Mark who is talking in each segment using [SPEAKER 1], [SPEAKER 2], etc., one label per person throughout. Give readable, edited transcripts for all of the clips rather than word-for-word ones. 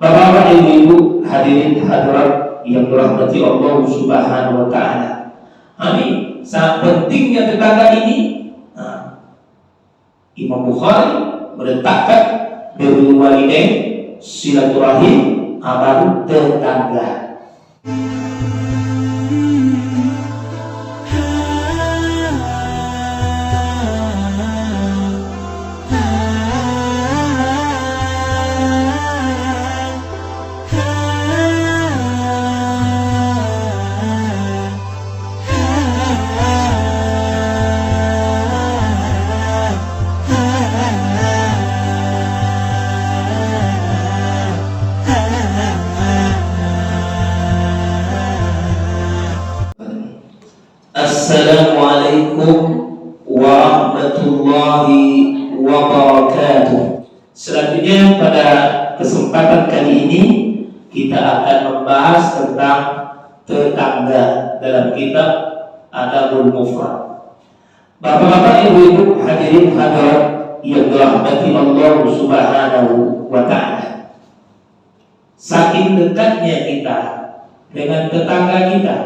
[SPEAKER 1] Bapak-bapak, ibu-ibu, hadirin hadirat yang dirahmati Allah Subhanahu wa taala. Ini sangat pentingnya tetangga ini. Imam Bukhari meletakkan birrul walidain, silaturahim, amal tetangga. Assalamualaikum warahmatullahi wabarakatuh. Selanjutnya pada kesempatan kali ini kita akan membahas tentang tetangga dalam kitab Adabul Mufrad. Bapak-bapak, ibu-ibu, hadirin hadirat yang dirahmati Allah Subhanahu wa taala. Saking dekatnya kita dengan tetangga kita,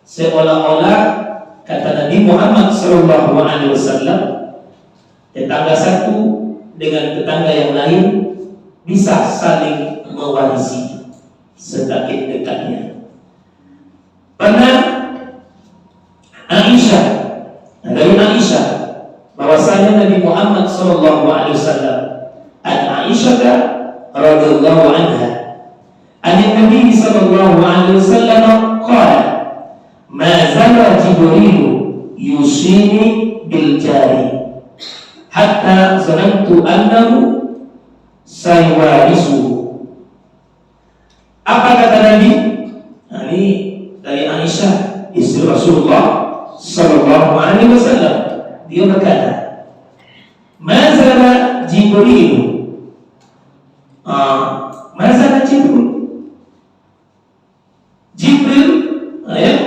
[SPEAKER 1] seolah-olah kata Nabi Muhammad SAW, tetangga satu dengan tetangga yang lain bisa saling mewarisi semakin dekatnya. Pernah dari Aisyah bahwasanya Nabi Muhammad SAW, Aisyah radhiyallahu anha, Nabi SAW qala, ma zala Jibril yusini bil jari hatta zanantu annahu saywarisuhu. Apa kata Nabi? Ini dari Aisyah, istri Rasulullah sallallahu alaihi wasallam. Dia berkata, ma zala Jibril, ma zala Jibril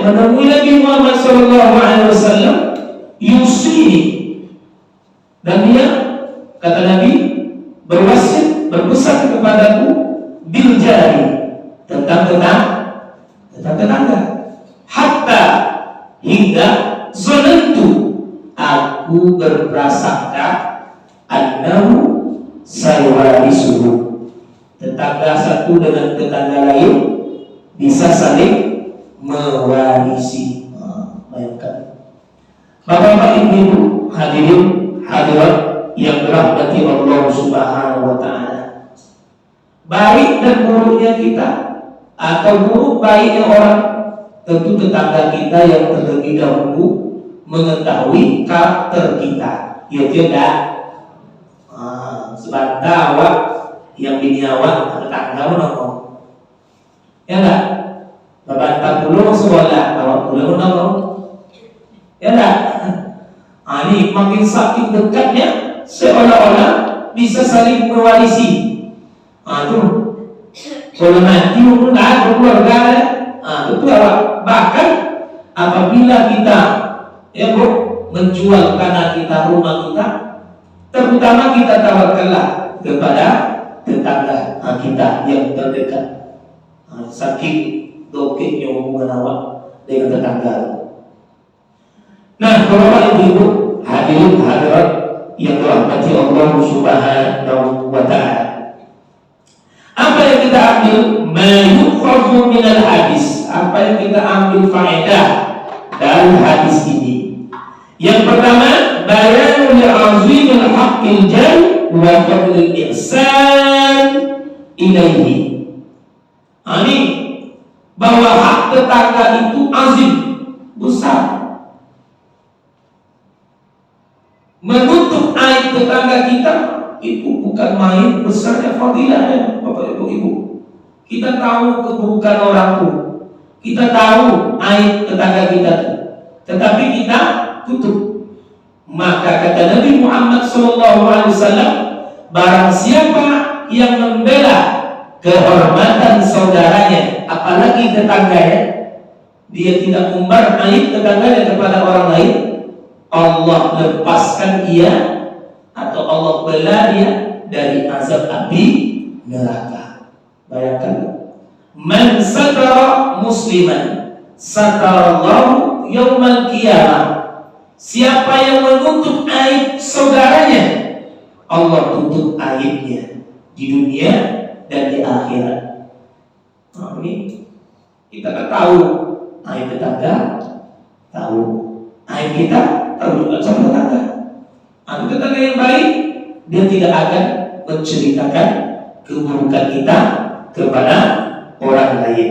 [SPEAKER 1] menemui Nabi Muhammad SAW yusini, dan dia kata Nabi berwasiat, berpesan kepadaku bil jari, tentang tetangga, hatta hingga zonantu, aku berprasangka annahu saywarisuhu, tetangga satu dengan tetangga lain bisa saling mewarisi. Bayangkan, bapak-bapak, ibu-ibu, hadirin hadirat yang dirahmati Allah Subhanahu wa taala. Baik dan buruknya kita, atau buruk baiknya orang, tentu tetangga kita yang terlebih dahulu mengetahui karakter kita. Ya tidak, sebentar awak yang biniawak tetangga menongol, ya enggak? Bapak 40 sekolah, awak boleh menongol, ya enggak? Ini makin saking dekatnya, seolah-olah bisa saling mewarisi. Tuh, kalau nanti pun ada keluarga, itu awak. Bahkan apabila kita menjual tanah kita, rumah kita, terutama kita tawarkanlah kepada tetangga kita yang terdekat. Saking dokenya hubungan awak dengan tetangga. Nah, bapak ibu, hadirin hadirat yang dirahmati Allah Subhanahu wa taala. Apa yang kita ambil? Ma yukhadhu minal hadis. Apa yang kita ambil faedah dari hadis ini? Yang pertama, bayanul azimil haqqil jari wa fadlil ihsan ilaihi. Ini bahwa hak tetangga itu azim, besar. Menutup aib tetangga kita itu bukan main besarnya fadilahnya, bapak ibu. Kita tahu keburukan orang tuh, kita tahu aib tetangga kita tuh, tetapi kita tutup. Maka kata Nabi Muhammad SAW, barang siapa yang membela kehormatan saudaranya, apalagi tetangganya, dia tidak umbar aib tetangganya kepada orang lain, Allah lepaskan dia atau Allah bela dia dari azab api neraka. Bayangkan, man satara musliman satarallahu yaumal qiyamah. Siapa yang menutup aib saudaranya, Allah tutup aibnya di dunia dan di akhirat. Nah, ini kita kan tahu aib tetangga, tahu aib kita, tahu juga sama tetangga. Aib tetangga yang baik, dia tidak akan menceritakan keburukan kita kepada orang lain.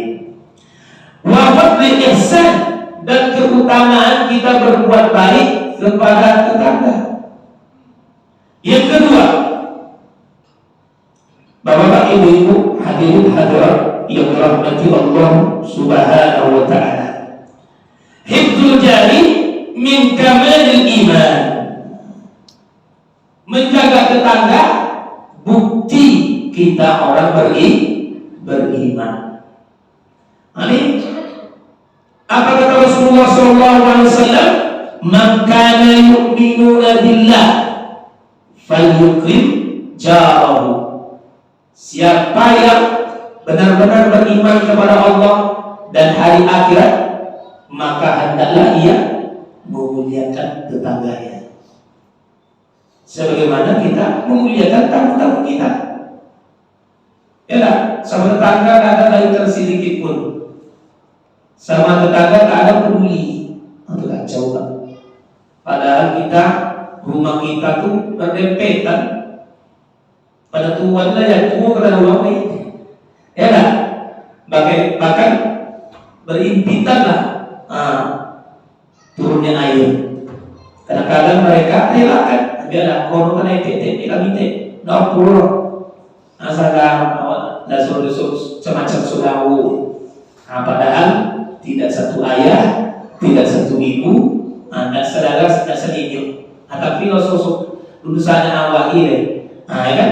[SPEAKER 1] Wa fadli ihsan, dan keutamaan kita berbuat baik kepada tetangga. Yang kedua, Bapak-bapak, ibu-ibu, hadirin hadirat yang dirahmati Allah Subhanahu wa taala. Hifdzul jari min kamalil iman. Menjaga tetangga bukti kita orang beriman. Amin. Apa kata Rasulullah SAW? Man kana yu'minuna billah falyukrim jarahu. Siapa yang benar-benar beriman kepada Allah dan hari akhirat, maka hendaklah ia memuliakan tetangganya. Sebagaimana kita memuliakan tamu-tamu kita. Ya lah, sama tetangga tak ada kaitan sedikit pun. Sama tetangga tak ada peduli. Itu kacau kan. Padahal kita, rumah kita tuh berdempetan. Pada tuan lah yang tua kena uang ni. Ya lah, bahkan berimpitan lah turunnya air. Kadang-kadang mereka relakan. Biar ada kono kena ite kami te, dah puluh. Asalkan dah suruh semacam surawu. Padahal tidak satu ayah, tidak satu ibu, tidak saudara, tidak senior. Tapi lo sosok lulusannya awal ini, ya kan?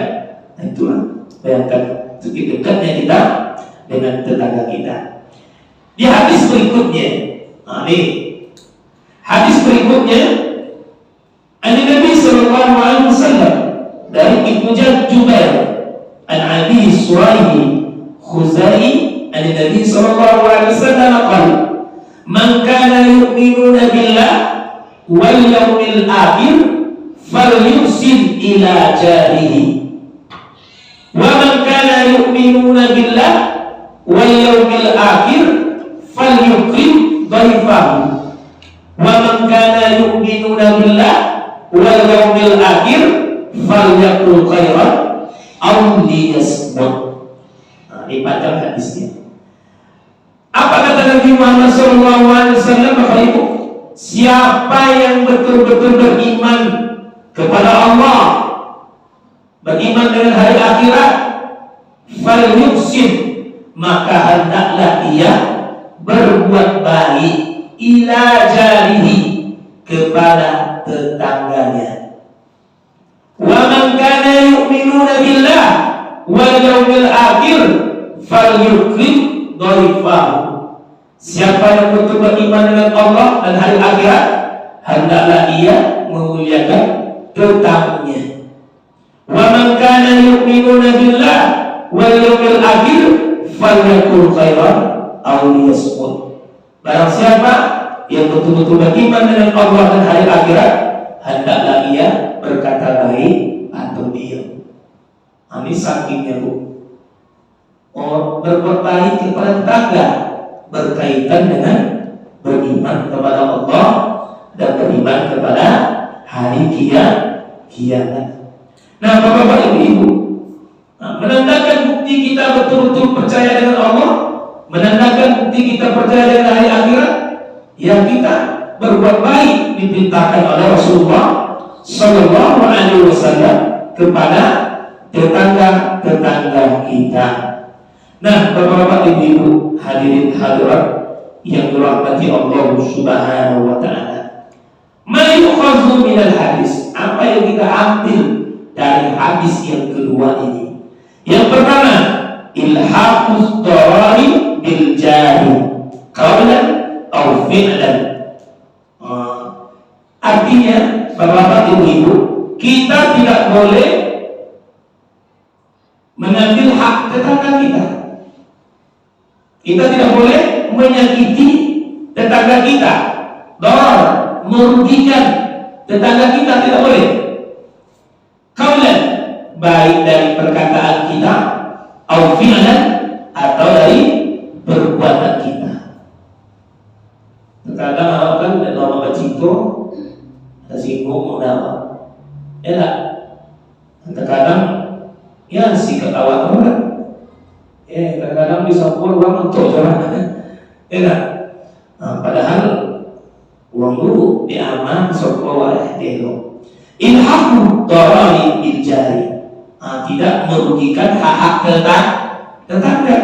[SPEAKER 1] Itulah, bayangkan sedikit dekatnya kita dengan tetangga kita. Di hadis berikutnya, ini hadis berikutnya, Nabi Sallallahu Alaihi Wasallam dari Ibnu Jubair, an Abi Suraihi Khuzai, Nabi Sallallahu Alaihi Wasallam qala, man kana yu'minuna billah wal yawmil akhir falyuhsin ila jarihi. وَمَنْ كَانَ يُؤْمِنُونَ بِاللَّهِ وَالْيَوْمِ الْآخِرِ فَلْيُكْرِمْ ضَيْفَهُ وَمَنْ كَانَ يُؤْمِنُونَ بِاللَّهِ وَالْيَوْمِ الْآخِرِ فَلْيَقُلْ خَيْرًا أَوْ لِيَصْمُتْ. Ini panjang hadisnya. Apa kata Nabi Muhammad SAW? Bapak Ibu, siapa yang betul-betul beriman kepada Allah, beriman dengan hari akhirat, falyuhsin, maka hendaklah ia berbuat baik ila jarihi, kepada tetangganya. Wa man kana yu'minuna billah wal yawmil akhir falyukrim dhaifahu. Siapa yang betul beriman dengan Allah dan hari akhirat, hendaklah ia memuliakan tetamunya. Wa man kana yu'minuna billah wal yawmil akhir falyakul khairan aw liyasmut. Barang siapa yang betul-betul beriman dengan Allah dan hari akhirat, hendaklah ia berkata baik atau diam. Ini sakitnya, Bu. Berbuat baik kepada tetangga berkaitan dengan beriman kepada Allah dan beriman kepada hari kiamat. Nah, Bapak-bapak, Ibu-ibu, menandakan bukti kita betul-betul percaya dengan Allah, menandakan bukti kita percaya dengan hari akhirat, yang kita berbuat baik diperintahkan oleh Rasulullah Sallallahu Alaihi Wasallam kepada tetangga-tetangga kita. Nah, Bapak-bapak, Ibu-ibu, hadirin hadirat yang dirahmati Allah Subhanahu wa taala. Ma yu'khadhu minal hadis, apa yang kita ambil dari hadis yang kedua ini? Yang pertama, ilhaqus darari bil jari qawlan aw fi'lan. Artinya, Bapak-bapak, Ibu-ibu, kita tidak boleh mengambil hak tetangga kita. Kita tidak boleh menyakiti tetangga kita, merugikan tetangga kita, tidak boleh. Kaulan, baik dari perkataan kita, au fi'lan, atau dari perbuatan kita. Terkadang awak kan dan orang bercito, ada singgung menawar, ya. Terkadang ya si ketawa orang, kadang-kadang bisa pun uang untuk jalan, ya. Padahal uang dulu diaman sekolah delo. Ilhaku darari biljari, tidak merugikan hak-hak tetangga,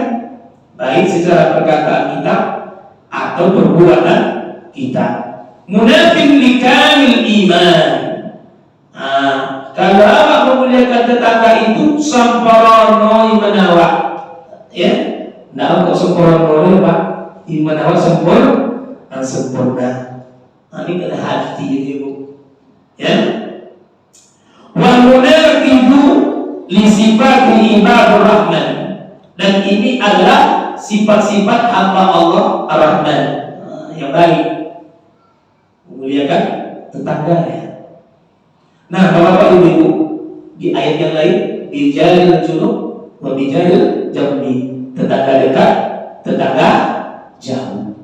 [SPEAKER 1] baik secara perkataan kita atau perbuatan kita. Munafik likamil iman. Kalau awak memuliakan tetangga itu samparono iman awak, ya, nah kok sempurna Pak, iman awak sempurna. Ini kena hati ibu, ya. Wa munafiqu li sifati ibadur rahman, dan ini adalah sifat-sifat hamba Allah Ar-Rahman, yang baik, memuliakan tetangganya. Nah, Bapak Ibu, di ayat yang lain, bijalil junub wa bijalil jambi, tetangga dekat, tetangga jauh.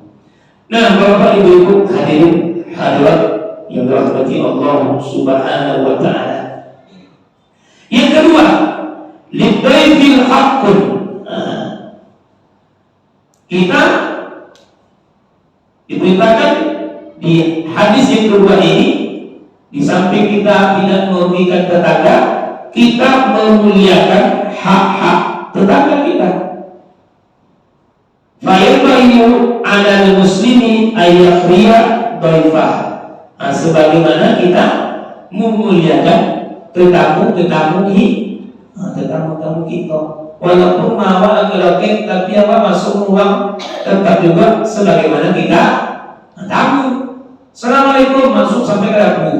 [SPEAKER 1] Nah, Bapak Ibu hadirin hadirat yang dirahmati Allah Subhanahu wa taala. Yang kedua, lidayfil haqqun. Kita diperintahkan di hadis yang kedua ini, di samping kita tidak merugikan tetangga, kita memuliakan hak-hak tetangga kita. Fa'yabayu 'alal muslimi ayyakhriya dhaifah. Sebagaimana kita memuliakan tetamu kita. Walaupun mawa agak tapi apa masuk ruang tetap juga sebagaimana kita tamu. Assalamualaikum, masuk sampai ke dapur.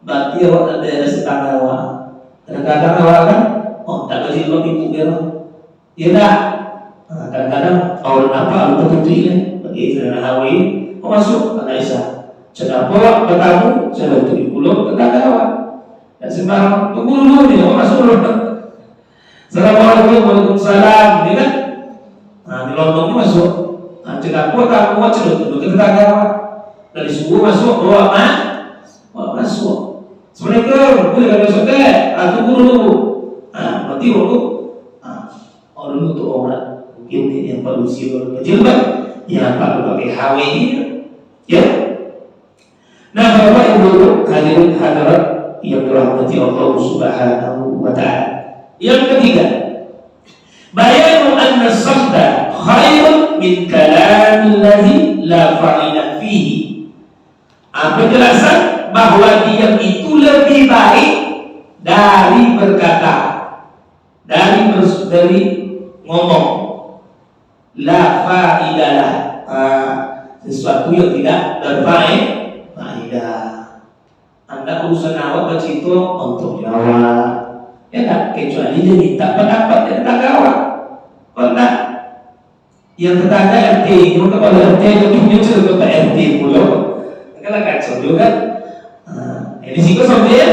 [SPEAKER 1] Berarti awak ada setangga awak. Kadang-kadang awak kan, tak kasih lo ibu dia. Ya tak. Kadang-kadang orang apa lu tertentu ini bagi kerana hawi, masuk anak Isa. Sedang bawa bertamu, saya bantu ibu lo tetangga awak. Dan sembarang tunggu dulu nih, masuk dulu. Assalamualaikum, waalaikumsalam, ini kan? Di lontongnya masuk. Sedang bawa tamu, duduk ke tetangga awak. Dari subuh masuk, bawa masuk. Assalamualaikum, boleh kan masuk deh? Tunggu dulu. Berarti waktu dulu tuh orang mungkin ini yang perlu siul kecil kan, yang perlu pakai HW ini, ya. Nah, Bapak Ibu hadirin hadirat yang dirahmati Allah Subhanahu wa taala. Yang ketiga, bayanu anna sabda khairun min kalamil ladzi la fa'idah fihi. Penjelasan bahwa diam itu lebih baik dari berkata, dari ngomong. La fa'idah, sesuatu yang tidak berfaedah. Anda urusan awak bersitu untuk jawab, ya tak? Kecuali dia minta pendapat dari tetangga awak. Kalau tak, yang tetangga RT, maka kalau RT lebih nyusul ke RT pula, kalau kacau juga. Ini sih kau sampai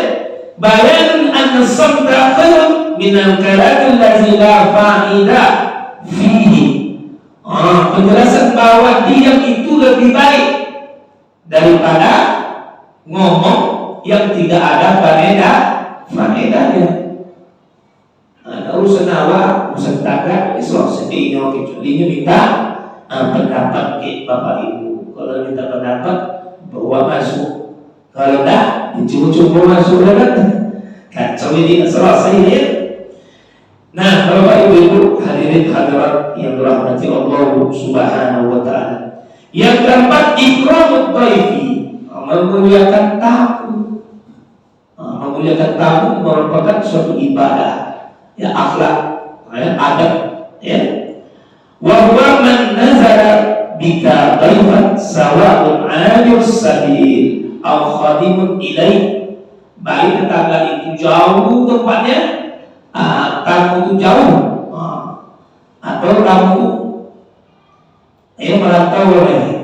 [SPEAKER 1] bayan an-sabda khairun min al-kalam allazi la fa'idah fihi. Penjelasan bahwa diam itu lebih baik daripada ngomong yang tidak ada faedahnya. Urusan awak, urusan tetangga, Islam sendirinya kecuali minta pendapat ke Bapak Ibu. Kalau minta pendapat, bawa masuk. Kalau tak, dicoba-coba masuk kan? Kacau ini selesai ya. Nah, Bapak Ibu hadirin hadirat yang dirahmati Allah Subhanahu wa taala. Yang keempat, ikramut dhaifi, memuliakan tamu. Memuliakan tamu merupakan suatu ibadah, ya, akhlak, ya, adab, ya. Wa huwa man nazara bika dhaifan sawa'un 'abirus sabil aw khadimun ilaih. Baik tetangga itu jauh tempatnya, tamu itu jauh, atau tamu Ayo merantau lagi,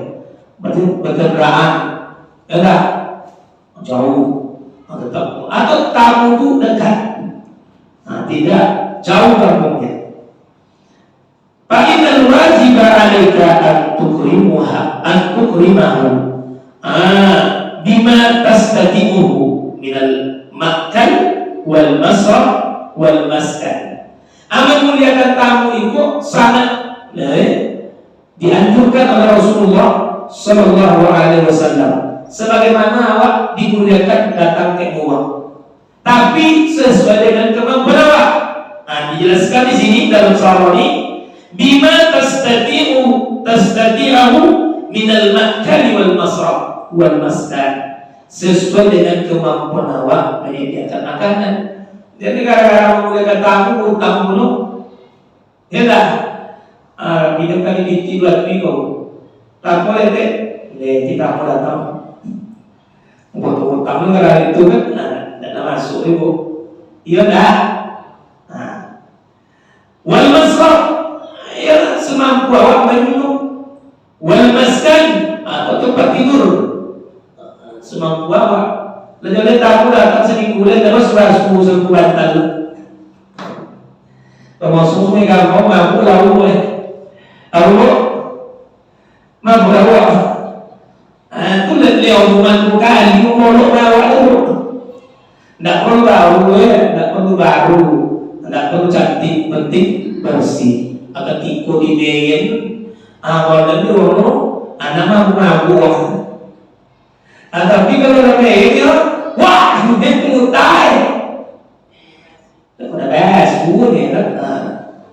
[SPEAKER 1] berkendaraan, enggak jauh, atau tamu itu dekat, nah, tidak jauh kampungnya. Fa'inal wajiba 'alaika an tukrimahu bima tastati'uhu minal makan wal masraf wal maskan. Memuliakan tamu itu sangat dianjurkan oleh Rasulullah Sallallahu Alaihi Wasallam. Sebagaimana awak dimuliakan datang ke rumah, tapi sesuai dengan kemampuan awak. Nah, dijelaskan di sini dalam surah ini, bima tastati'u minal makani wal masraf wal maskan, sesuai dengan kemampuan awak menyediakan makanan. Jadi gara-gara memuliakan tamu, tamu dulu, ya dah. Bidang kali di dua minggu, tak boleh deh, kita mau datang. Untuk tamu gara itu kan, tidak masuk ibu, iya dah. Wal masraf, ya semampu awak minum. Wal maskan, atau tempat tidur, semampu awak. Lalu tamu datang seminggu bulan, terus sepuluh bantal. Termasuk mereka mau mampu lalu Allah mampu awak. Itu lihat omongan kali ngomong awak itu. Tidak perlu baru, tidak perlu baru, tidak perlu cantik, penting bersih. Akan tiko di meyen, awal dan dulu, anak mampu. Tapi kalau ada meyen, wah, ini mutai. Tidak bahas pun ya kan?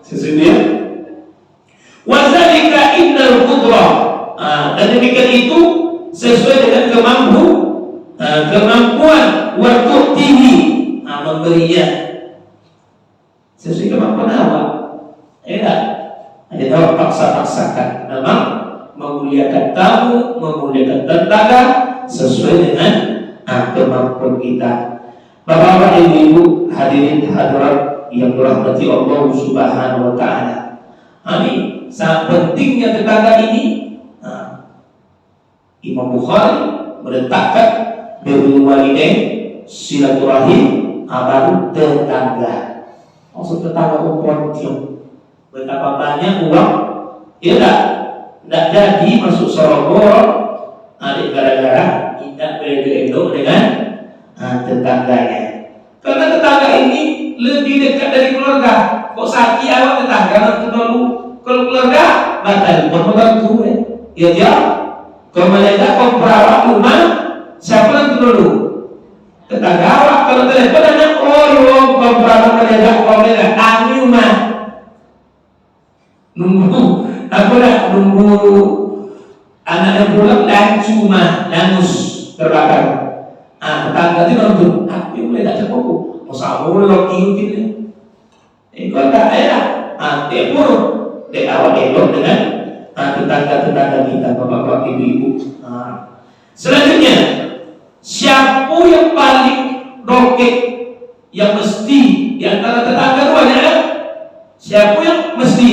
[SPEAKER 1] Sesungguhnya. Wazalika innal qudrah, dan demikian itu sesuai dengan kemampuan waktu tinggi memberinya sesuai kemampuan awak. Ada tahu paksa-paksakan. Memang memuliakan tamu, memuliakan tetangga sesuai dengan kemampuan kita. Bapak-bapak, ibu-ibu, hadirin hadirat yang dirahmati Allah Subhanahu wa taala. Ini sangat pentingnya tetangga ini. Imam Bukhari meletakkan birrul walidain, silaturahim, baru tetangga. Maksud tetangga perempuan tiung. Betapa banyak uang, tidak jadi masuk sorogor, adik gara-gara tidak beredok dengan tetangganya. Karena tetangga ini lebih dekat dari keluarga. Kok sakit awak tetangga nanti dulu. Kalau keluarga batal membantu ya dia. Kalau mereka kau perawat rumah, siapa nanti dulu? Tetangga awak. Kalau telepon hanya kau perawat mereka kau mereka kami rumah. Nunggu anaknya pulang dan cuma langus terbakar. Tetangga itu nonton. Tapi mulai tak cukup. Masa mulai kiutin. Kalau tak ada, dia pun dia awal elok dengan tetangga-tetangga kita, bapak-bapak, ibu-ibu. Selanjutnya, siapa yang paling roket yang mesti di antara tetangga itu banyak? Siapa yang mesti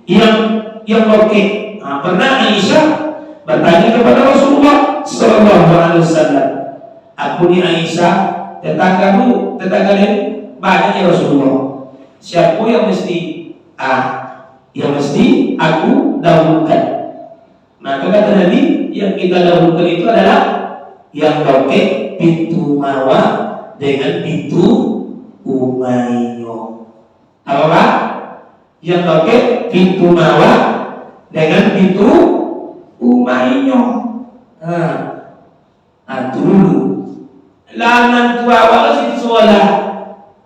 [SPEAKER 1] yang roket? Pernah Aisyah bertanya kepada Rasulullah Sallallahu Alaihi Wasallam, aku ni Aisyah, tetanggamu, tetangga dia banyak ya Rasulullah. Siapa yang mesti yang mesti aku dahulukan? Maka kata Nabi, yang kita dahulukan itu adalah yang roket pintu Mawa dengan pintu Umayyah. Apa? Yang roket pintu Mawa dengan pintu Umayyah. Dulu lah nanti awal sih sekolah,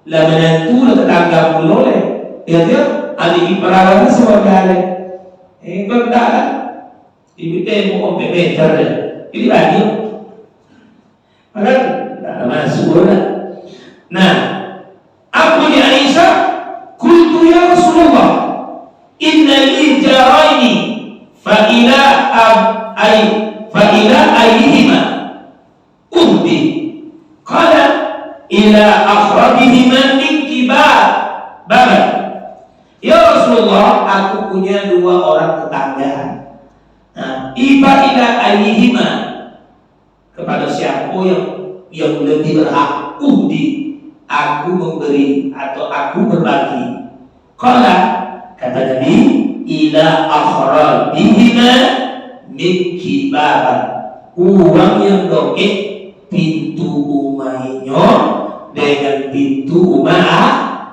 [SPEAKER 1] lah menantu lah tetangga boleh, dia adik perawatnya semua kali. Kau tak lah, ibu teh mau meter deh, ini lagi, padahal tak masuk lah. Nah, aku di Aisyah, kultu ya Rasulullah, inna li jaraini, fa ila ayyihima uhdi, qala ila akhrabihima min kibar babat. Ya Rasulullah, aku punya dua orang tetangga. Nah, iba ila ayyihima, kepada siapa yang lebih berhak, aku memberi atau aku berbagi. Qala, kata Nabi, ila akhrabihima min kibaran, uang yang dokek pintu umainya dengan pintu umah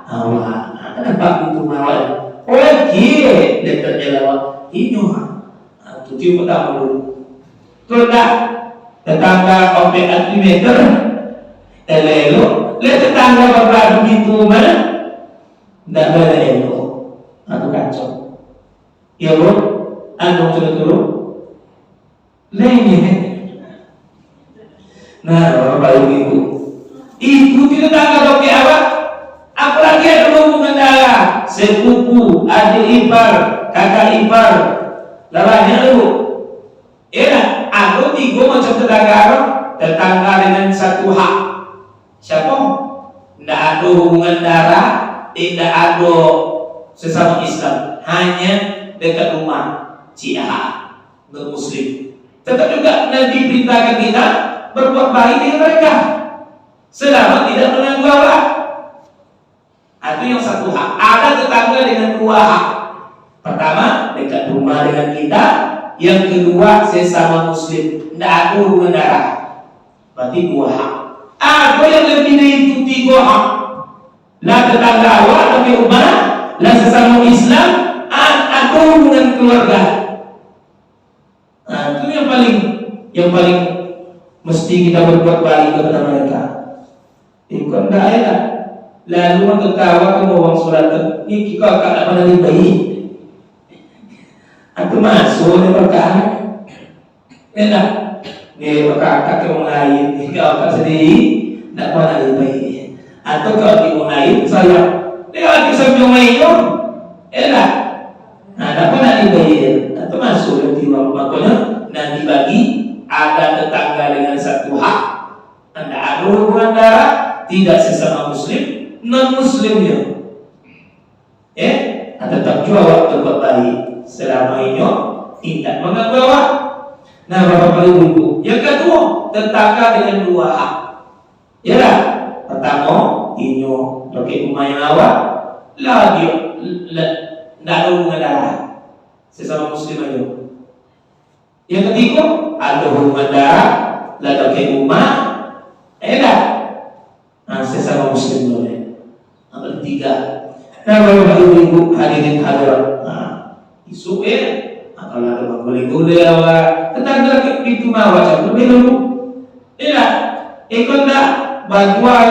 [SPEAKER 1] awal. Kenapa pintu umah awal? Oh kira dekatnya lawak ini tujuh pertama dulu. Sudah tetangga sampai 4 meter, elok. Lihat tetangga berbadu pintu mana? Tidak boleh elok. Aku kacau. Ya bro, anu turun. Lainnya. Nah, Bapak Ibu, itu tidak tangga dokter apa? Apalagi ada hubungan darah, sepupu, adik ipar, kakak ipar, lawannya lu. Ya, aku 3 macam tetangga dengan satu hak. Siapa? Tidak ada hubungan darah, tidak ada sesama Islam, hanya dekat rumah, Ciha, bermuslim. Tetap juga Nabi perintahkan kita berbuat baik dengan mereka selama tidak mengganggu Allah. Itu yang satu hak. Ada tetangga dengan 2 hak. Pertama, dekat rumah dengan kita. Yang kedua, sesama muslim, tidak ada hubungan darah. Berarti 2 hak. Ada yang lebih dari itu 3 hak. Lah tetangga awal, tapi rumah, lah sesama Islam, ada hubungan keluarga. Nah, itu yang paling mesti kita berbuat baik kepada mereka. Bukan daerah. Lalu ketawa kamu orang sholat ini kita akan apa lagi baik. Aku masuk di perkara. Enak. Ni perkara kamu lain. Kau akan sendiri tak apa lagi baik. Atau kau di lain saya. Dia lagi sambil main. Enak. Nah, tak apa lagi baik. Atau masuk di ruang makanya nanti bagi ada tetangga dengan satu hak. Anda ada hubungan darah, tidak sesama muslim, non muslimnya, tetap juga waktu berbaik selama ini tidak mengganggu awak. Nah, Bapak Ibu, yang kedua, tetangga dengan 2 hak. Ya lah, pertama, inyo pakai rumah yang awak, lagi tidak ada hubungan darah sesama muslim aja. Yang ketiga, ada hubungan darah, lagi pakai rumah, sesama muslim boleh. Yang ketiga, nah Bapak Ibu hadirin hadirat, isu kalau ada boleh awak tetangga ke pintu mawar macam tu dulu. Ikut dah bantuan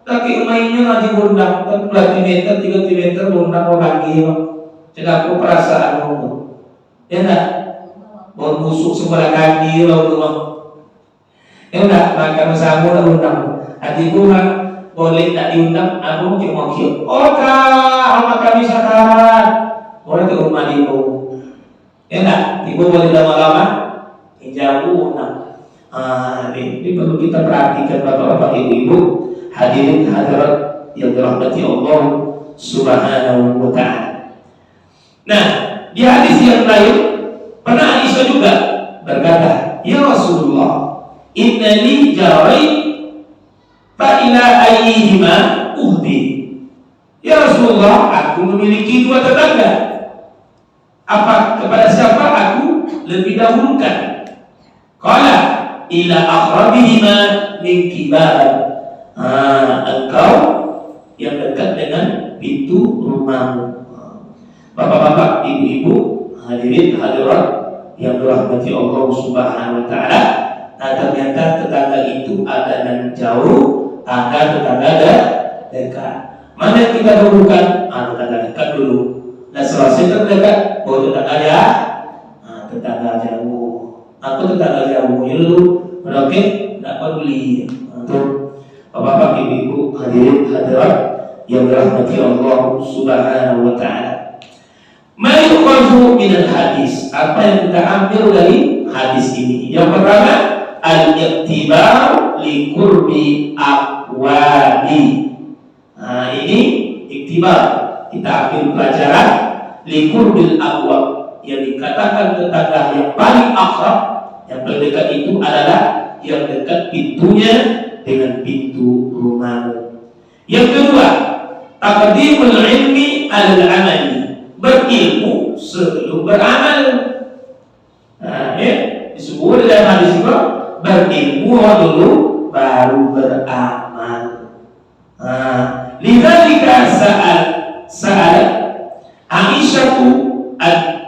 [SPEAKER 1] tapi mainnya nanti bundang 2 meter 3 meter bundang lagi. Jadi aku perasaan kamu, mau busuk sebelah kaki lalu makan bersama lalu undang. Hatiku boleh tak diundang, aku cuma kira. Oh kak, rumah kami sekarang. Boleh ke rumah ibu. Ibu boleh lama-lama. Jauh undang. Ini perlu kita perhatikan bapak-bapak ibu-ibu, hadirin hadirat yang dirahmati Allah Subhanahu wa ta'ala. Nah, di hadis yang lain pernah Aisyah juga berkata, ya Rasulullah, innali jari fa'ila ayyihima uhdi. Ya Rasulullah, aku memiliki 2 tetangga. Apa kepada siapa aku lebih dahulukan? Qala ila aqrabihima min kibaran. Engkau yang dekat dengan pintu rumahmu. Bapak-bapak, ibu-ibu, hadirin hadirat yang dirahmati Allah Subhanahu wa ta'ala. Ternyata tetangga itu ada yang jauh, ada tetangga dekat. Mana yang kita dahulukan? Tetangga dekat dulu. Nah, selesai terdekat, tetangga tetangga jauh. Aku tetangga jauh dulu. Oke, tidak peduli. Bapak-bapak, ibu-ibu, hadirin hadirat yang dirahmati Allah Subhanahu wa ta'ala. Ma yuqazu minal hadis. Apa yang kita ambil dari hadis ini? Yang pertama, al-iktibar li qurbi aqwami. Ini iktibar. Kita ambil pelajaran li qurbil aqwam. yang dikatakan tetangga yang paling akrab, yang terdekat itu adalah yang dekat pintunya dengan pintu rumahmu. Yang kedua, taqdimul ilmi al-amali, berilmu sebelum beramal. Nah, ya, disebut dalam hadis itu berilmu dulu baru beramal. Lidzalika sa'al Aisyah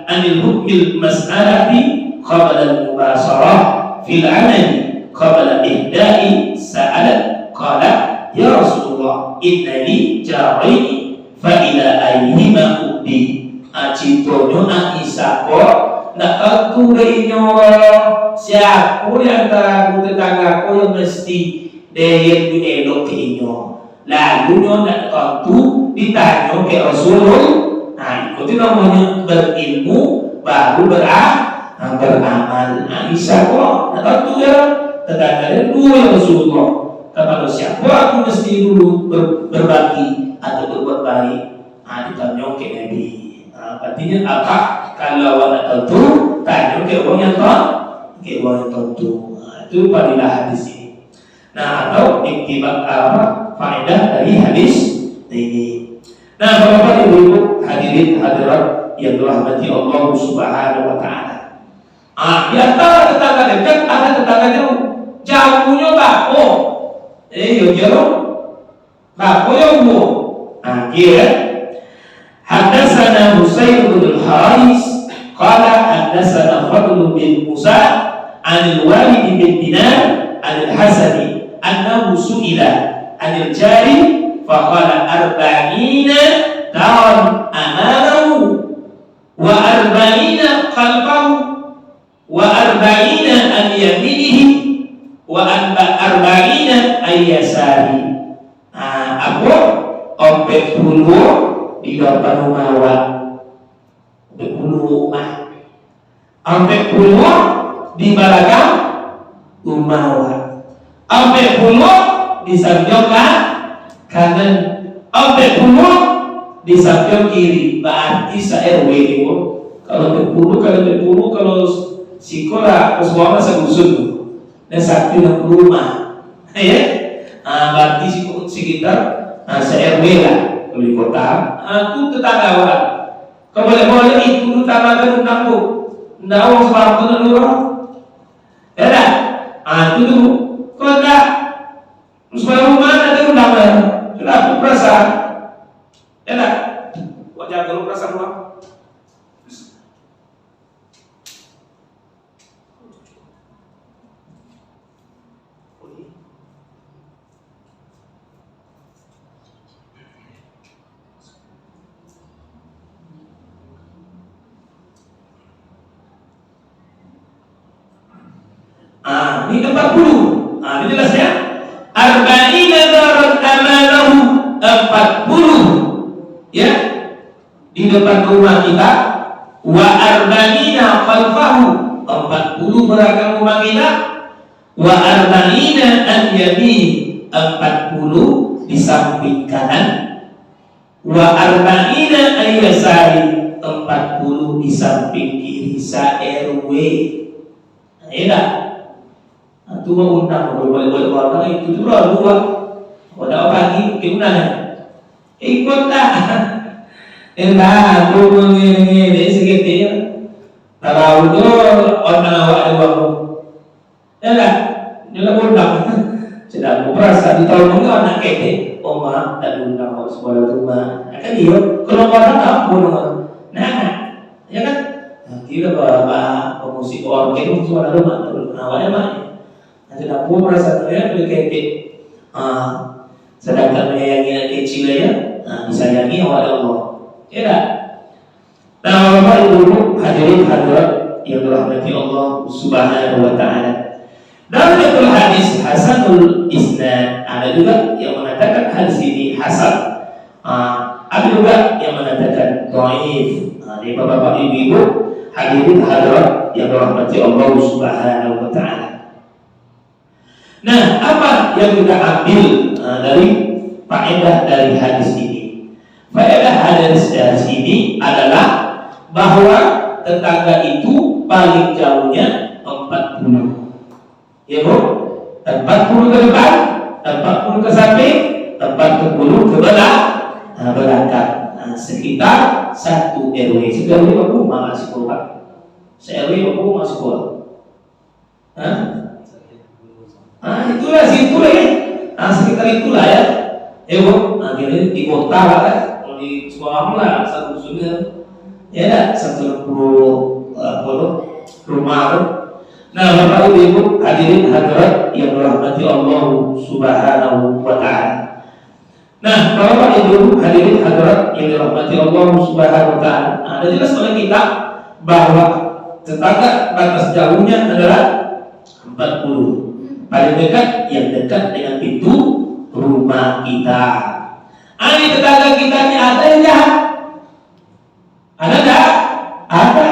[SPEAKER 1] anil hukmil mas'alati qabla al-mubasharah fil 'amali qabla ihda'i sa'alat qala ya Rasulullah innani jaraini fa ila ayyihima uddi acitonyo Aisyah kok nak aku inyo siapa yang antara aku tetanggaku yang mesti daya elok ke inyo. Lalu nyo nak tentu ditanya ke Rasulullah. Nah, itu namanya berilmu baru beramal. Aisyah kok nak tentu ya tetangga dulu ya Rasulullah. Kepada siapa aku mesti dulu berbagi atau berbuat baik? Ditanya ke Nabi. Artinya apa? Kalau anak tentu tanya ke orang yang tentu. Itu padilah hadis ini. Nah, atau iktibat faedah dari hadis ini. Nah, Bapak Ibu hadirin hadirat yang dirahmati Allah Subhanahu wa taala. Di antara tetangga dekat ada tetangga jauh. Jauhnya bako. Jauh. Bako yang bu. Akhirnya حدثنا حسين بن الحارث قال حدثنا فضل بن موسى عن الوالد بن دينار عن الحسن أنه سئل عن الجاري فقال 40 دارا أمامه و40 خلفه و40 عن يمينه و40 عن يساره. Aku 40 di depan rumah, 40 rumah, 40 di belakang rumah, 40 di samping kanan, 40 di samping kiri. Berarti se-RW itu kalau 40 kalau sekolah kesuama segusun dan 160 rumah, ya. Berarti sekitar se-RW lah. Di kota, aku tetanggawan. Kau boleh itu tetangga undangku, undang orang sebarang tu nak luar. Ya dah, itu tu kota. Sebarang rumah ada undang sudah aku perasaan. Ya dah, wajah kalau perasaan luar. Ini 40. Ini jelas ya. 40 darat amalahu, 40 ya di depan rumah kita, wa 40 khalfahu, 40 belakang rumah kita, wa 40 an yamin, 40 di samping kanan, wa 40 an yasari, 40 di samping kiri. Sa-RW. Iya. Itu mau undang boleh orang itu dulu luar. Ada pagi gimana? Ikut dah. Aku mengini segitu. Kalau tu orang awak dua. Ya lah, dia undang. Sedang berasa di tahun ini anak kete, oma dan undang sekolah rumah. Kan dia kalau orang apa nah, ya kan? Kira bapak pemusik organ suara rumah awalnya mah. Tidak pun merasa saya berkaitan. Sedangkan menyayangi anak kecil ya, disayangi oleh Allah. Ya tak? Nah, Bapak Ibu hadirin hadirat yang dirahmati Allah Subhanahu wa taala. Dalam hadis hasanul isnad, ada juga yang mengatakan hadis ini hasan. Ada juga yang mengatakan dhaif. Ini Bapak Ibu hadirin hadirat yang dirahmati Allah Subhanahu wa taala. Nah, apa yang kita ambil dari faedah dari hadis ini? Faedah hadis ini adalah bahwa tetangga itu paling jauhnya 40. Ya Bu, 40 ke depan, 40 ke samping, 40 ke belakang. Nah, sekitar 1 RW. Sekitar RW Bapak masih kuat. Se-RW Bapak masih kuat. Itulah situlah ya. Nah, sekitar itulah ya. Ya Bu, akhirnya di kota lah kan. Kalau di sekolah lah satu dusun ya dah 160 rumah. Nah, Bapak Ibu hadirin hadirat yang dirahmati Allah Subhanahu wa taala. Nah, Bapak Ibu hadirin hadirat yang dirahmati Allah Subhanahu wa taala. Ada jelas oleh kita bahwa tetangga batas jauhnya adalah 40. Paling dekat yang dekat dengan pintu rumah kita. Ini tetangga kita ini ada yang jahat? Ada tak? Ada.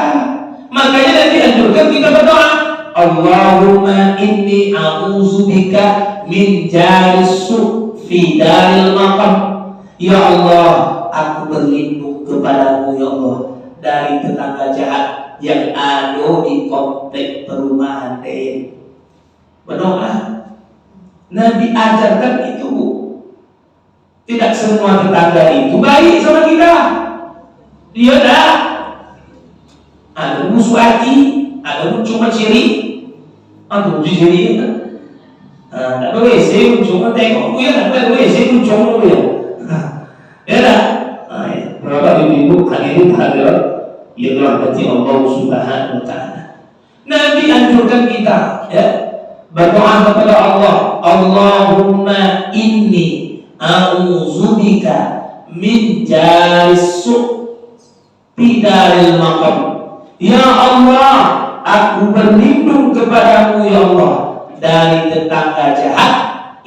[SPEAKER 1] Makanya nanti anjurkan kita berdoa. Allahumma inni a'udzubika min jaris su' fi daril maqam. Ya Allah, aku berlindung kepadamu ya Allah dari tetangga jahat yang ada di komplek perumahan deh. Berdoa. Nabi ajarkan itu Bu. Tidak semua tetangga itu baik sama kita. Dia dah ada musuh hati, ada cuma ciri, ada ciri kan. Tak ada WC cuma tengok ya, tak ada WC cuma ya. Ya dah. Bapak Ibu hadirin hadirat yang dirahmati Allah Subhanahu wa taala. Nabi anjurkan kita ya berdoa kepada Allah, Allahumma inni a'udzubika min jaris su' fi daril maqam. Ya Allah, aku berlindung kepadamu ya Allah dari tetangga jahat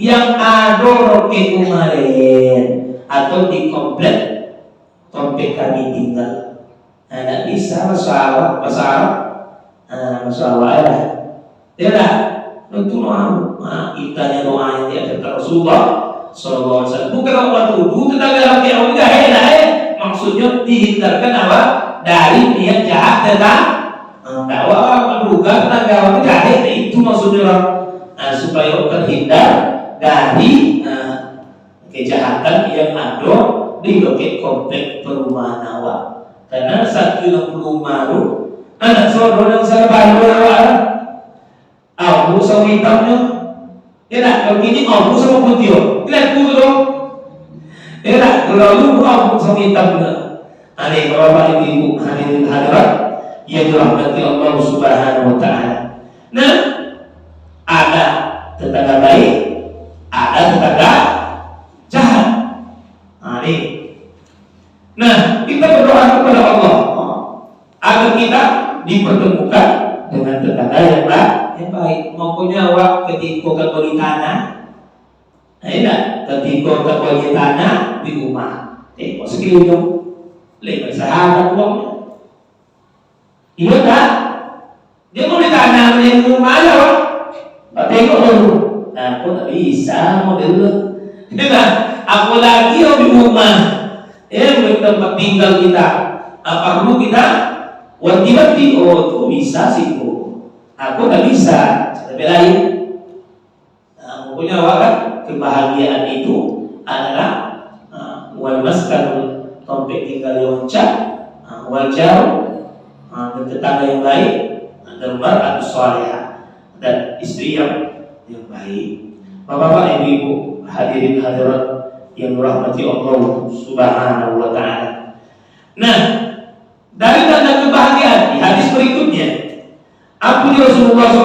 [SPEAKER 1] yang ada di kemarin atau di komplek tempat kami tinggal. Tidak bisa masalah ya. Tidak. Tentu itanya doa yang diajarkan Rasulullah Sallallahu Alaihi Wasallam. Bukan Allah tuduh tetangga laki yang enggak maksudnya dihindarkan apa dari niat jahat datang. Dakwah menduga tetangga itu jahat itu maksudnya supaya terhindar dari kejahatan yang ada di lokasi komplek perumahan awak. Karena satu rumah anak saudara yang saya baru abu sama hitamnya, ya tak? Kalau ini abu sama putih, lihat putih dong. Ya tak? Kalau abu sama hitamnya, aneh Bapak Ibu hadirin hadirat yang dirahmati Allah Subhanahu wa taala. Nah, ada tetangga baik, ada tetangga jahat. Aneh. Nah, kita berdoa kepada Allah agar kita dipertemukan dengan tetangga yang baik. Maksudnya awak ketika kebeli tanah, ketika kebeli tanah di rumah, tengok sekeliling, lihat sahabat uangnya. Iya tak? Dia mau di tanah yang rumah aja, Pak. Tengok dulu. Nah, aku tak bisa mau dulu. Aku lagi di rumah, tempat tinggal kita. Apa perlu kita? Wanti-wanti, oh bisa sih Bu. Aku tak bisa, tapi lain. Pokoknya awak kebahagiaan itu adalah wal maskanul tempat tinggal yang cak, wal jauh, dan tetangga yang baik, dan mar'atus salihah dan istri yang baik. Bapak-bapak, ibu-ibu, hadirin hadirat yang dirahmati Allah Subhanahu wa taala. Nah, dari tanda kebahagiaan di hadis berikutnya, Abu Rasulullah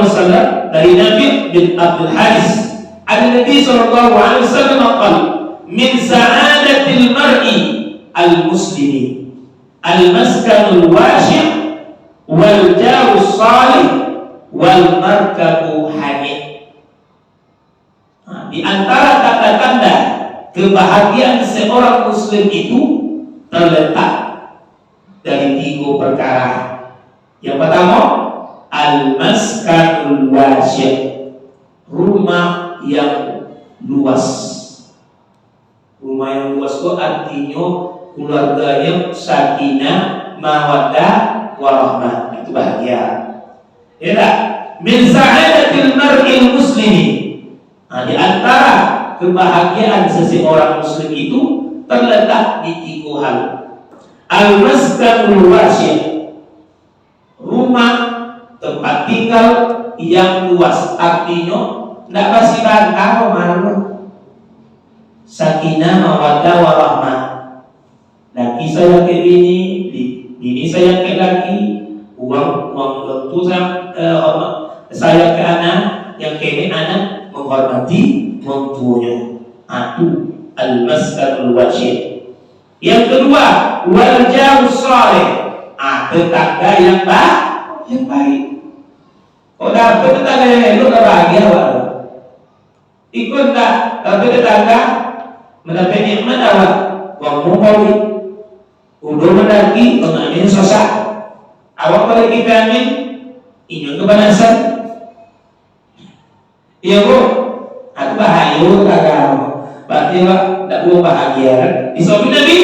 [SPEAKER 1] SAW dari Nabi bin Abdul Haris, Nabi SAW qala min sa'adatil mar'i al-muslimi al-maskanul wasi' wal jarus salih wal markabu hanif. Di antara tanda-tanda kebahagiaan seorang muslim itu terletak dari 3 perkara. Yang pertama, al-maskanul wasi', rumah yang luas. Rumah yang luas itu artinya keluarganya sakinah, mawaddah, warahmah, itu bahagia. Ya tak? Min sa'adatil mar'il muslimi. Nah, di antara kebahagiaan seseorang muslim itu terletak di 3 hal. Al-maskanul wasi', rumah tempat tinggal yang luas, artinya tidak masih bantah malu. Sakinah mawaddah warahmah. Laki saya ke bini saya ke laki, uang tentu saya ke anak, yang kini anak menghormati mentuanya. Itu al-maskanul wasi'. Yang kedua, wal jarus salih, tetangga yang baik. Kalau dapat tetangga yang elok, bahagia awak. Ikut tak, tapi tetangga mendapat nikmat awak. Wang mumpuni, udah mendaki, mengamin sosak. Awak pada kita amin, ingin kepanasan. Iya bu, aku bahagia kagak. Berarti awak tak perlu bahagia. Disebut Nabi,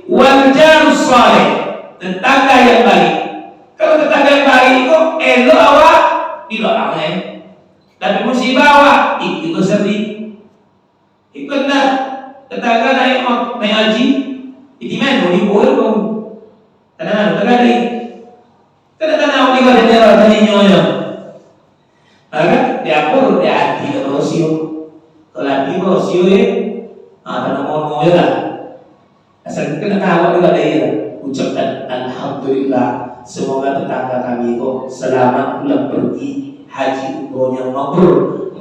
[SPEAKER 1] wal jarus salih, tetangga yang baik. Kalau tetangga yang baik itu elok awak, tidak aneh. Tapi musibah awak, itu sedih. Ikut tak tetangga naik haji, itu mana mau dibuat pun. Tanah tetangga ni, tanah awak ni kalau dia rasa ni nyonya. Maka dia pun dia hati berosio. Kalau hati berosio tanah mau lah. Asal kena awak juga dia ucapkan alhamdulillah, semoga tetangga kami kok selamat pulang pergi haji umrohnya mabrur.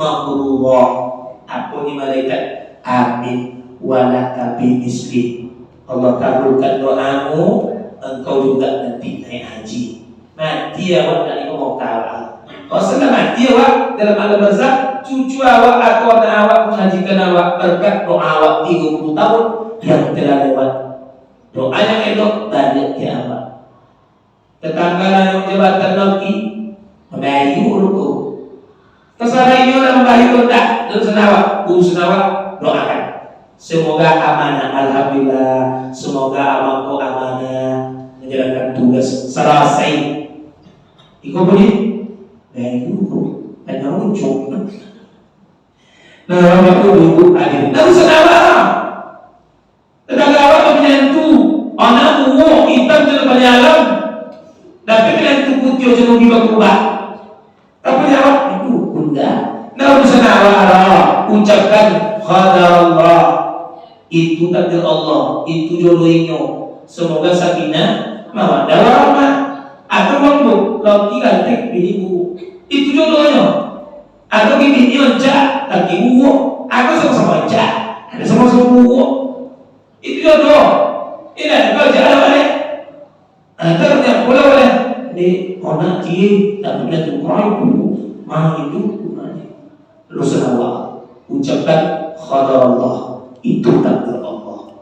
[SPEAKER 1] Aku ni malaikat amin walaka bimisli. Allah kabulkan doamu, engkau juga nanti naik haji. Mati awak dari Mekah. Kalau sudah mati awak dalam alam barzakh, cucu awak atau anak awak menghajikan awak berkat doa awak 30 tahun yang telah lewat. Doa yang elok balik ke awak. Tetangga yang jabatan lagi membayu urut. Kesalahannya orang membayu tak dalam senawak, senawak doakan. Semoga amanah, alhamdulillah. Semoga abangku amanah menjalankan tugas selesai. Ikut boleh? Hanya muncul. Nah, waktu ibu adil. Lalu senawak. Tetangga awak menyentu anak umur hitam jadi penyalam. Tapi menyentu putih jadi berubah. Tapi awak itu bunda. Lalu senawak Allah ucapkan qadarullah, itu takdir Allah, itu jodohnya. Semoga sakinah mawaddah warahmah. Atau mampu lagi gantek biniku, itu jodohnya. Atau bini onca lagi buwo, atau sama-sama onca, ada sama-sama buwo, itu jodoh. Ini kalau jalan balik, atau yang pulau boleh di orang kiri tak punya tukar itu, mah itu lu senawak ucapkan qadarullah, itu takdir Allah.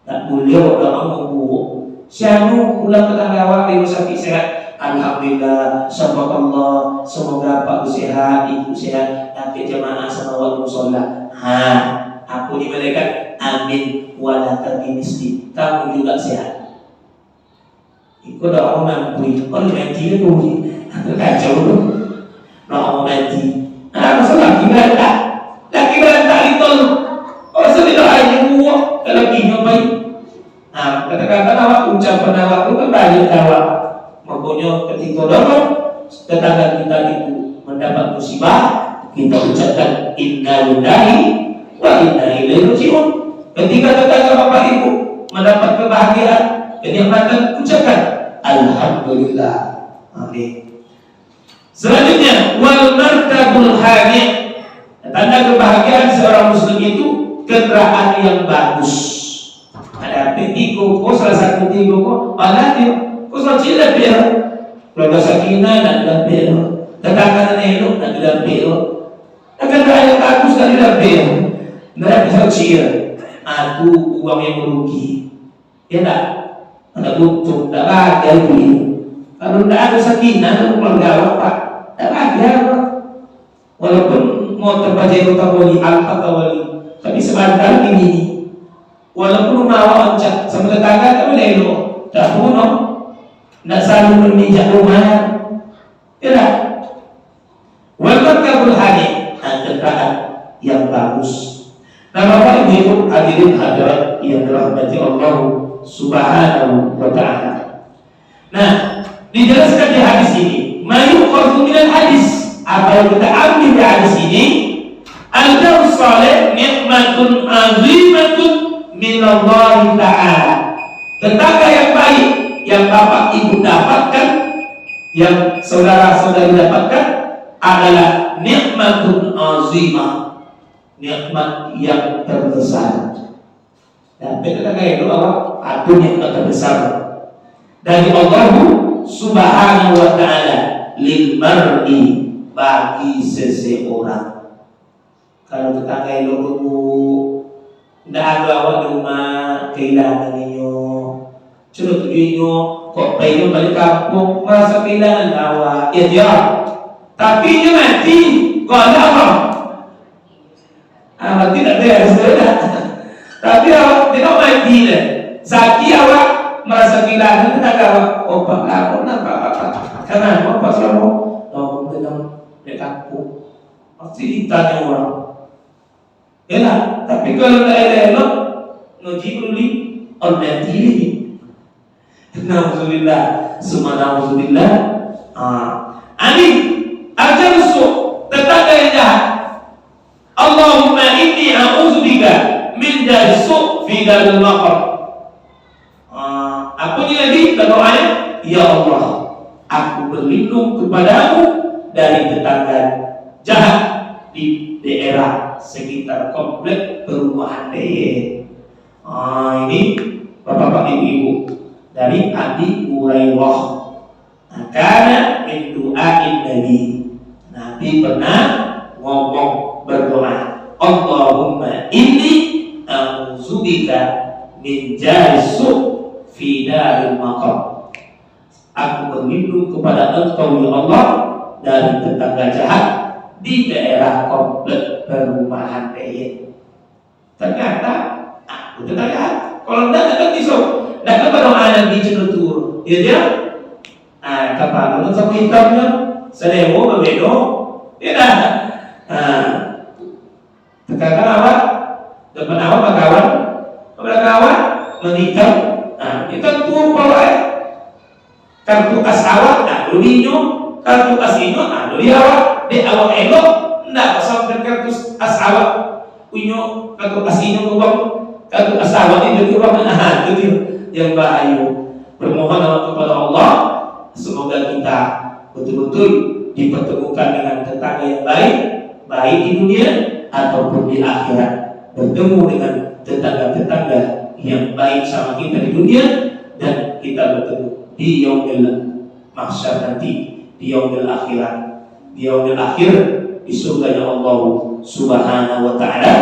[SPEAKER 1] Tak boleh orang membuat. Siapa pulang tetangga awak di sakit sehat, alhamdulillah, syafaqallah, semoga Pak sehat, Ibu sehat, nanti jemaah sama waktu musola. Aku di malaikat amin walaka bimisli, kamu juga sehat. Ikut doa mampu, kalau mati itu kacau tu. Doa mati. Masalah kita tak. Laki berantak itu. Kalau sudah hanya buah, kalau kini baik. Kata-kata awak, ucapan awak itu kan banyak awak. Makanya ketika dorong tetangga kita itu mendapat musibah, kita ucapkan inna lillahi wa inna ilaihi raji'un. Ketika tetangga bapak ibu mendapat kebahagiaan, kenikmatan, ucapkan alhamdulillah. Amin. Selanjutnya wal markabul hamid. Tanda kebahagiaan seorang muslim itu kendaraan yang bagus. Ada petigo, kau salah satu petigo kau, alat dia, kau salah cila dia, keluarga sakinah dan dia, tetangga nelo dan dia, kendaraan yang bagus dan dia, nggak bisa cila. Aku uang yang merugi, ya tak, ada butuh, tak bahagia beli. Kalau tidak ada sakinah, keluarga apa, tak bahagia apa. Walaupun mau terbaca kota wali, alfa wali, tapi sebentar ini. Walaupun rumah awak oncak sama tetangga tak boleh elok, tak bunuh. Tidak saling berminjak rumah. Tidak. Walaupun kabul hadis, candaan yang bagus. Nah, Bapak Ibu hadirin hadirat yang dirahmati Allah Subhanahu wa Ta'ala. Nah, dijelaskan di hadis ini, mayukhadhu minal hadis, apa yang kita ambil di hadis ini, al-jawz salih nikmatun azimatun minallahi ta'ala. Tetangga yang baik yang Bapak Ibu dapatkan, yang saudara-saudari dapatkan adalah nikmatun azimah, nikmat yang terbesar. Dan tetangga itu apa? Itu nikmat terbesar dari Allah Subhanahu wa Ta'ala lil mar'i, bagi seseorang. Kalau tetangga itu tidak ada awak di rumah kehilangan inyo, sudah tujuinyo kok pengen balik kampung merasa kehilangan awak, ya dia. Tapi dia mati, kok ada apa? Awak tidak ada, tapi awak tidak mati deh. Sakit awak merasa kehilangan tetangga awak. Oh pak, aku nak apa? Karena apa selalu aku tentang di kampung, pasti ditanya orang. Ya lah, tapi kalau tidak elok, ngaji peduli orang ini. Nauzubillah, summa nauzubillah. Amin. Ajarsu tetangga yang jahat. Allahumma inni a'udzubika min darsu fi daril maqam. Apa ni lagi doanya? Ya Allah, aku berlindung kepadamu dari tetangga jahat di daerah sekitar komplek perumahan DE. Ini Bapak-bapak Ibu-ibu dari Abi Hurairah. Karena min du'ain Nabi, Nabi pernah ngomong berdoa, Allahumma inni a'udzubika min jarisu fi daril maqam. Aku berlindung kepada Engkau ya Allah dari tetangga jahat di daerah komplek perumahan DE. Ternyata aku tetangga. Kalau tidak bisa, tidak berdoa Nabi celutur, ya dia. Kapal itu sama hitamnya, sedewo berbeda, tidak. Tekankan awak, depan awak berkawan, menikah. Itu tuh pawai. Kartu as awak, dulinya, kartu as ino, duli awak, di awak elok, tidak sampai kartu as awak, punya kartu as ino uang, kartu as awak itu uang, itu yang bahaya. Bermohon kepada Allah, semoga kita betul-betul dipertemukan dengan tetangga yang baik, baik di dunia ataupun di akhirat. Bertemu dengan tetangga-tetangga yang baik sama kita di dunia, dan kita bertemu di yaumil mahsyar nanti, di yaumil akhirat, di yaumil akhir, di surganya Allah Subhanahu wa Ta'ala.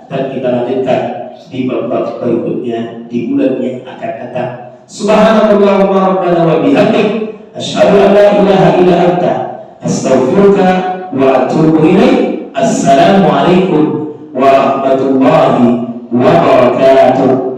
[SPEAKER 1] Dan kita lanjutkan di bab berikutnya di bulan yang akan datang. Subhanallahumma rabbana wa bihamdik, asyhadu an la ilaha illa anta, astaghfiruka wa atubu ilaik. Assalamualaikum warahmatullahi wabarakatuh.